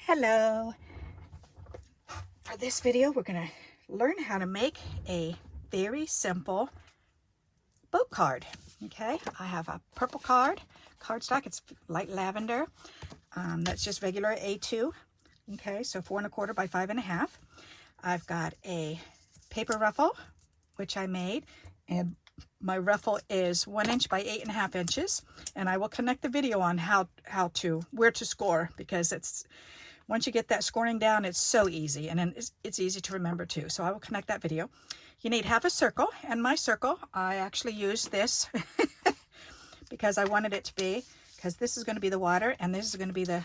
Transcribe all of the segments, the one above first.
Hello. For this video, we're going to learn how to make a very simple boat card. Okay, I have a purple cardstock. It's light lavender. That's just regular A2. Okay, so 4 1/4 by 5 1/2. I've got a paper ruffle, which I made, and my ruffle is 1 inch by 8 1/2 inches. And I will connect the video on where to score, because once you get that scoring down, it's so easy, and then it's easy to remember too. So I will connect that video. You need half a circle, and my circle, I actually used this because I wanted it to be, because this is going to be the water, and this is going to be the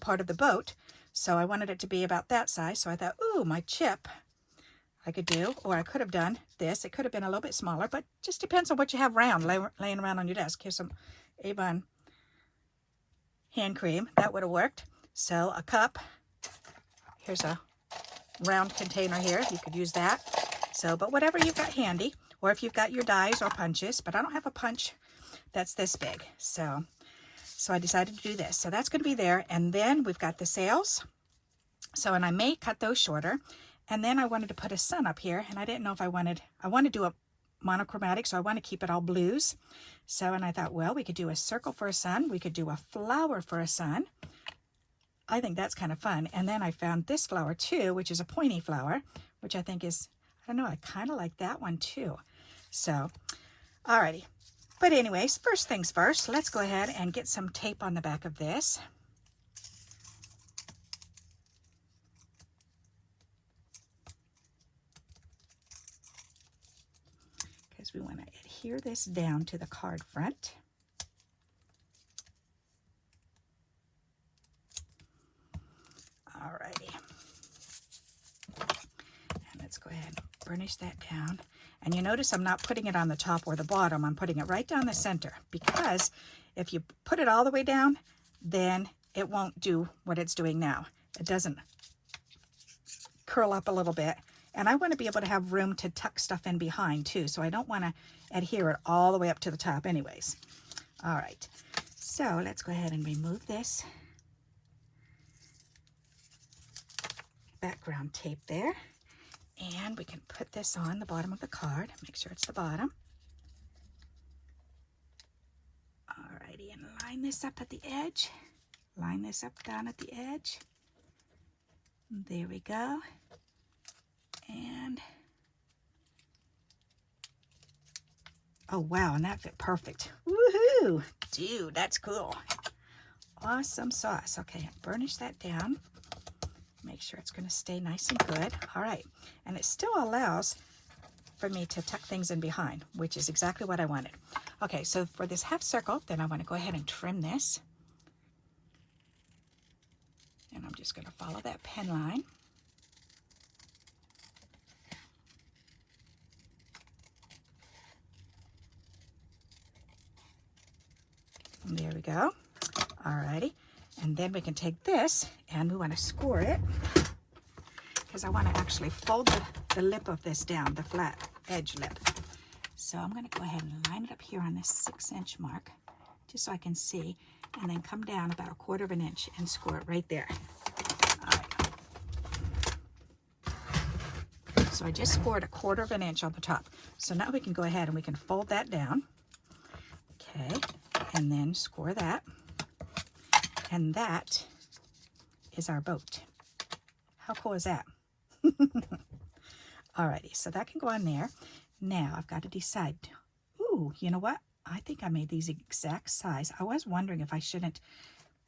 part of the boat. So I wanted it to be about that size. So I thought, ooh, my chip I could do, or I could have done this. It could have been a little bit smaller, but just depends on what you have laying around on your desk. Here's some Avon hand cream. That would have worked. So a cup, here's a round container here, you could use that. So, but whatever you've got handy, or if you've got your dies or punches, but I don't have a punch that's this big. So I decided to do this. So that's going to be there. And then we've got the sails. So, and I may cut those shorter. And then I wanted to put a sun up here, and I didn't know if I want to do a monochromatic, so I want to keep it all blues. So, and I thought, well, we could do a circle for a sun. We could do a flower for a sun. I think that's kind of fun. And then I found this flower too, which is a pointy flower, which I think is, I don't know, I kind of like that one too. So, alrighty. But anyways, first things first, let's go ahead and get some tape on the back of this. Because we want to adhere this down to the card front. Alrighty, and let's go ahead and burnish that down. And you notice I'm not putting it on the top or the bottom. I'm putting it right down the center, because if you put it all the way down, then it won't do what it's doing now. It doesn't curl up a little bit. And I want to be able to have room to tuck stuff in behind too, so I don't want to adhere it all the way up to the top anyways. All right, so let's go ahead and remove this background tape there, and we can put this on the bottom of the card. Make sure it's the bottom. Alrighty, and line this up at the edge. Line this up down at the edge. There we go. And oh wow, and that fit perfect. Woohoo! Dude, that's cool. Awesome sauce. Okay, burnish that down. Make sure it's going to stay nice and good. All right, and it still allows for me to tuck things in behind, which is exactly what I wanted. Okay, so for this half circle, then I want to go ahead and trim this. And I'm just going to follow that pen line. And there we go. All righty. And then we can take this and we want to score it, because I want to actually fold the lip of this down, the flat edge lip. So I'm going to go ahead and line it up here on this 6-inch mark, just so I can see, and then come down about 1/4 inch and score it right there. All right. So I just scored 1/4 inch on the top. So now we can go ahead and we can fold that down. Okay, and then score that. And that is our boat. How cool is that? Alrighty, so that can go on there. Now I've got to decide. Ooh, you know what? I think I made these exact size. I was wondering if I shouldn't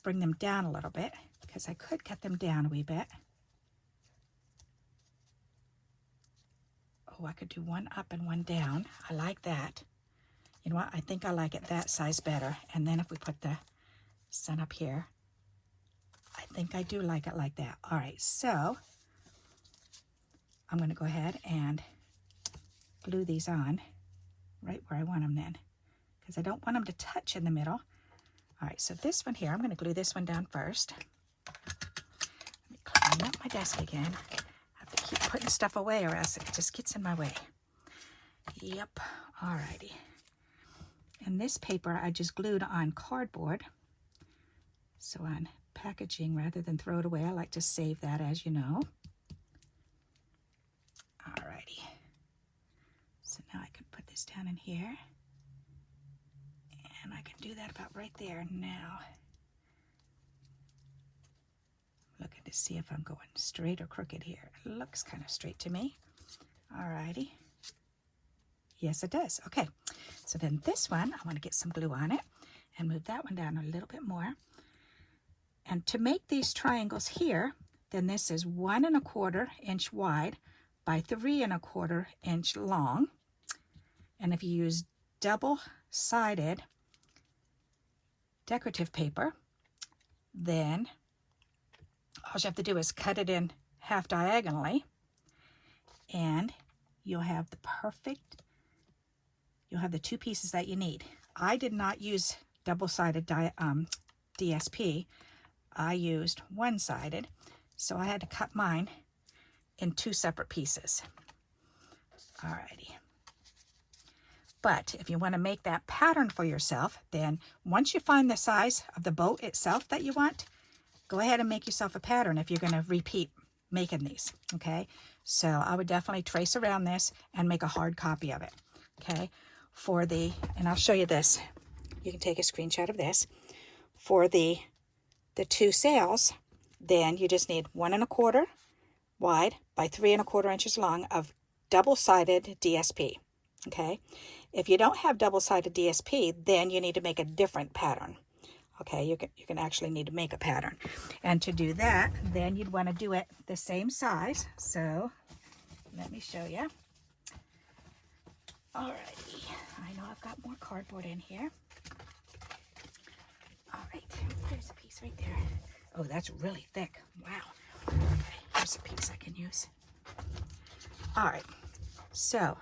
bring them down a little bit, because I could cut them down a wee bit. Oh, I could do one up and one down. I like that. You know what? I think I like it that size better. And then if we put the sun up here, I think I do like it like that. All right, so I'm going to go ahead and glue these on right where I want them then, because I don't want them to touch in the middle. All right, so this one here, I'm going to glue this one down first. Let me clean up my desk again. I have to keep putting stuff away, or else it just gets in my way. Yep, all righty. And this paper I just glued on cardboard. So on packaging rather than throw it away. I like to save that, as you know. Alrighty. So now I can put this down in here. And I can do that about right there. Now, looking to see if I'm going straight or crooked here. It looks kind of straight to me. Alrighty. Yes, it does. Okay. So then this one, I want to get some glue on it and move that one down a little bit more. And to make these triangles here, then this is 1 1/4 inch wide by 3 1/4 inch long. And if you use double-sided decorative paper, then all you have to do is cut it in half diagonally, and you'll have the two pieces that you need. I did not use double-sided DSP. I used one-sided, so I had to cut mine in 2 separate pieces. Alrighty. But if you want to make that pattern for yourself, then once you find the size of the boat itself that you want, go ahead and make yourself a pattern if you're going to repeat making these, okay? So I would definitely trace around this and make a hard copy of it, okay? And I'll show you this. You can take a screenshot of this. For the 2 sails, then you just need 1 1/4 wide by 3 1/4 inches long of double-sided DSP, okay? If you don't have double-sided DSP, then you need to make a different pattern. Okay, you can actually need to make a pattern. And to do that, then you'd want to do it the same size. So let me show you. Alrighty, I know I've got more cardboard in here. Alright, there's a piece right there. Oh, that's really thick. Wow. Okay, here's a piece I can use. Alright, so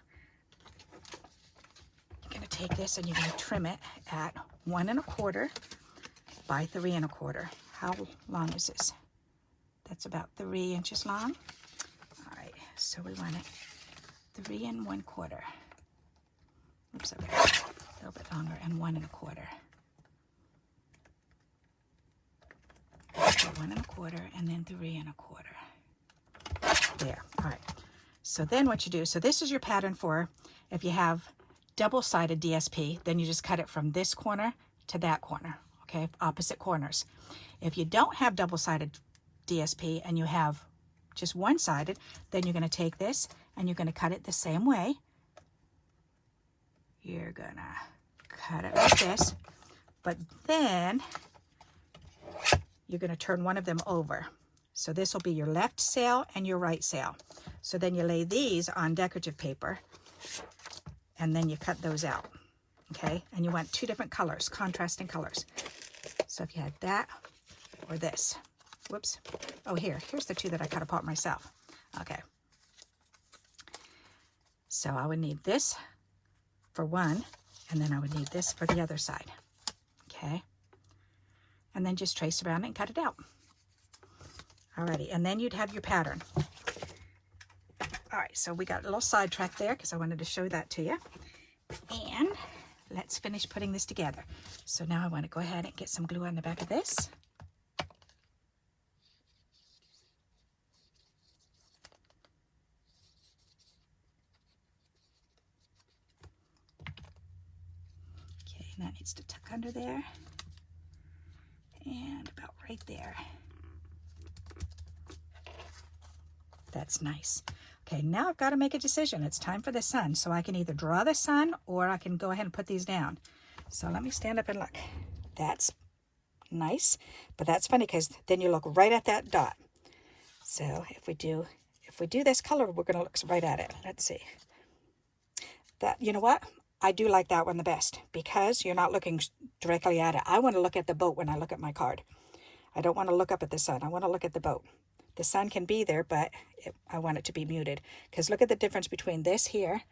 take this and you're going to trim it at 1 1/4 by 3 1/4. How long is this? That's about 3 inches long. All right, so we want it 3 1/4. Oops, a little bit longer, and 1 1/4. 1 1/4 and then 3 1/4. There. All right. So then what you do, so this is your pattern for if you have double-sided DSP, then you just cut it from this corner to that corner, okay, opposite corners. If you don't have double-sided DSP and you have just one-sided, then you're going to take this and you're going to cut it the same way. You're going to cut it like this, but then you're going to turn one of them over. So this will be your left sail and your right sail. So then you lay these on decorative paper, and then you cut those out, okay? And you want 2 different colors, contrasting colors. So if you had that or this. Whoops. Oh, here's the 2 that I cut apart myself. Okay. So I would need this for one, and then I would need this for the other side, okay? And then just trace around it and cut it out. Alrighty, and then you'd have your pattern. All right, so we got a little sidetracked there because I wanted to show that to you. And let's finish putting this together. So now I want to go ahead and get some glue on the back of this. Okay, and that needs to tuck under there. And about right there. That's nice. Okay, now I've got to make a decision. It's time for the sun. So I can either draw the sun or I can go ahead and put these down. So let me stand up and look. That's nice, but that's funny because then you look right at that dot. So if we do this color, we're going to look right at it. Let's see. That, you know what? I do like that one the best because you're not looking directly at it. I want to look at the boat when I look at my card. I don't want to look up at the sun. I want to look at the boat. The sun can be there, but I want it to be muted. Because look at the difference between this here,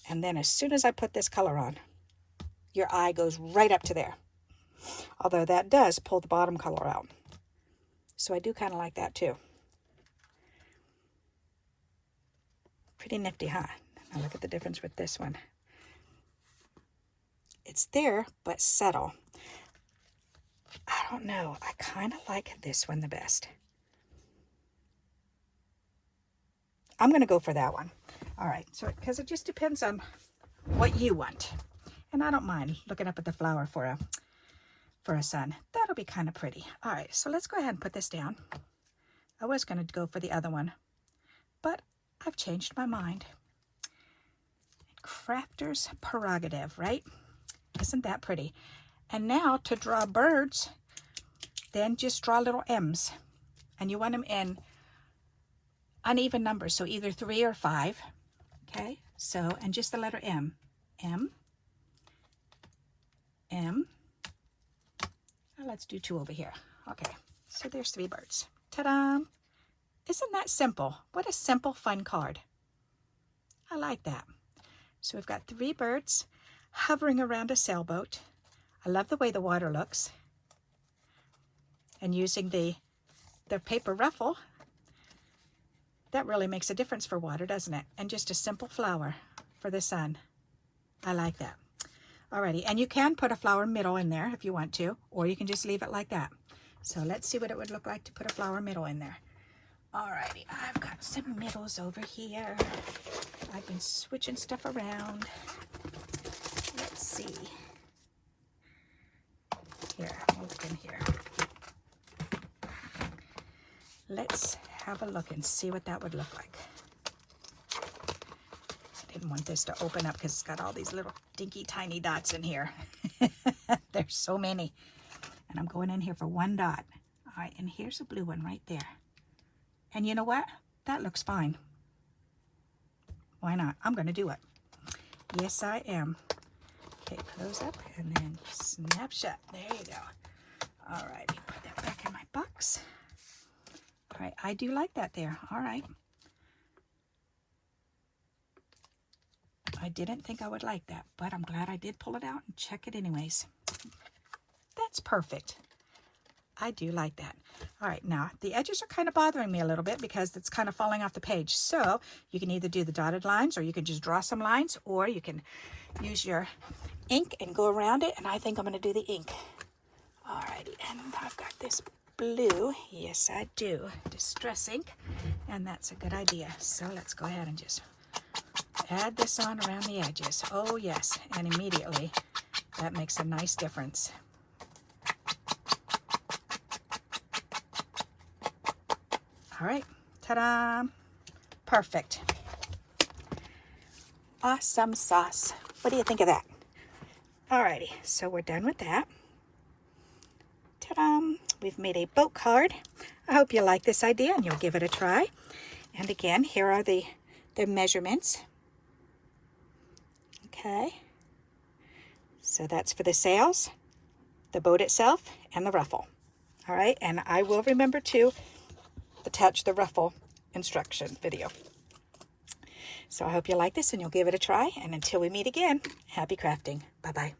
and then as soon as I put this color on, your eye goes right up to there. Although that does pull the bottom color out. So I do kind of like that too. Pretty nifty, huh? Now look at the difference with this one. It's there, but subtle. All I don't know. I kind of like this one the best. I'm going to go for that one. All right, so because it just depends on what you want. And I don't mind looking up at the flower for a sun. That'll be kind of pretty. All right, so let's go ahead and put this down. I was going to go for the other one, but I've changed my mind. Crafter's prerogative, right? Isn't that pretty? And now to draw birds, then just draw little M's. And you want them in uneven numbers, so either 3 or 5. Okay, so, and just the letter M. M. M. Now let's do 2 over here. Okay, so there's 3 birds. Ta-da! Isn't that simple? What a simple, fun card. I like that. So we've got 3 birds hovering around a sailboat. I love the way the water looks. And using the paper ruffle, that really makes a difference for water, doesn't it? And just a simple flower for the sun. I like that. Alrighty, and you can put a flower middle in there if you want to, or you can just leave it like that. So let's see what it would look like to put a flower middle in there. Alrighty, I've got some middles over here. I've been switching stuff around. Let's see. Here, I'll look in here. Let's have a look and see what that would look like. I didn't want this to open up because it's got all these little dinky tiny dots in here. There's so many. And I'm going in here for 1 dot. All right, and here's a blue one right there. And you know what? That looks fine. Why not? I'm going to do it. Yes, I am. Okay, close up and then snapshot. There you go. All right, put that back in my box. All right, I do like that there. All right. I didn't think I would like that, but I'm glad I did pull it out and check it anyways. That's perfect. I do like that. All right, now the edges are kind of bothering me a little bit because it's kind of falling off the page. So you can either do the dotted lines, or you can just draw some lines, or you can use your ink and go around it. And I think I'm going to do the ink. All righty, and I've got this blue. Yes, I do. Distress ink, and that's a good idea. So let's go ahead and just add this on around the edges. Oh yes, and immediately that makes a nice difference. All right, ta-da! Perfect. Awesome sauce. What do you think of that? All righty, so we're done with that. Ta-da! We've made a boat card. I hope you like this idea and you'll give it a try. And again, here are the measurements. Okay. So that's for the sails, the boat itself, and the ruffle. All right, and I will remember to attach the ruffle instruction video. So I hope you like this and you'll give it a try. And until we meet again, happy crafting. Bye-bye.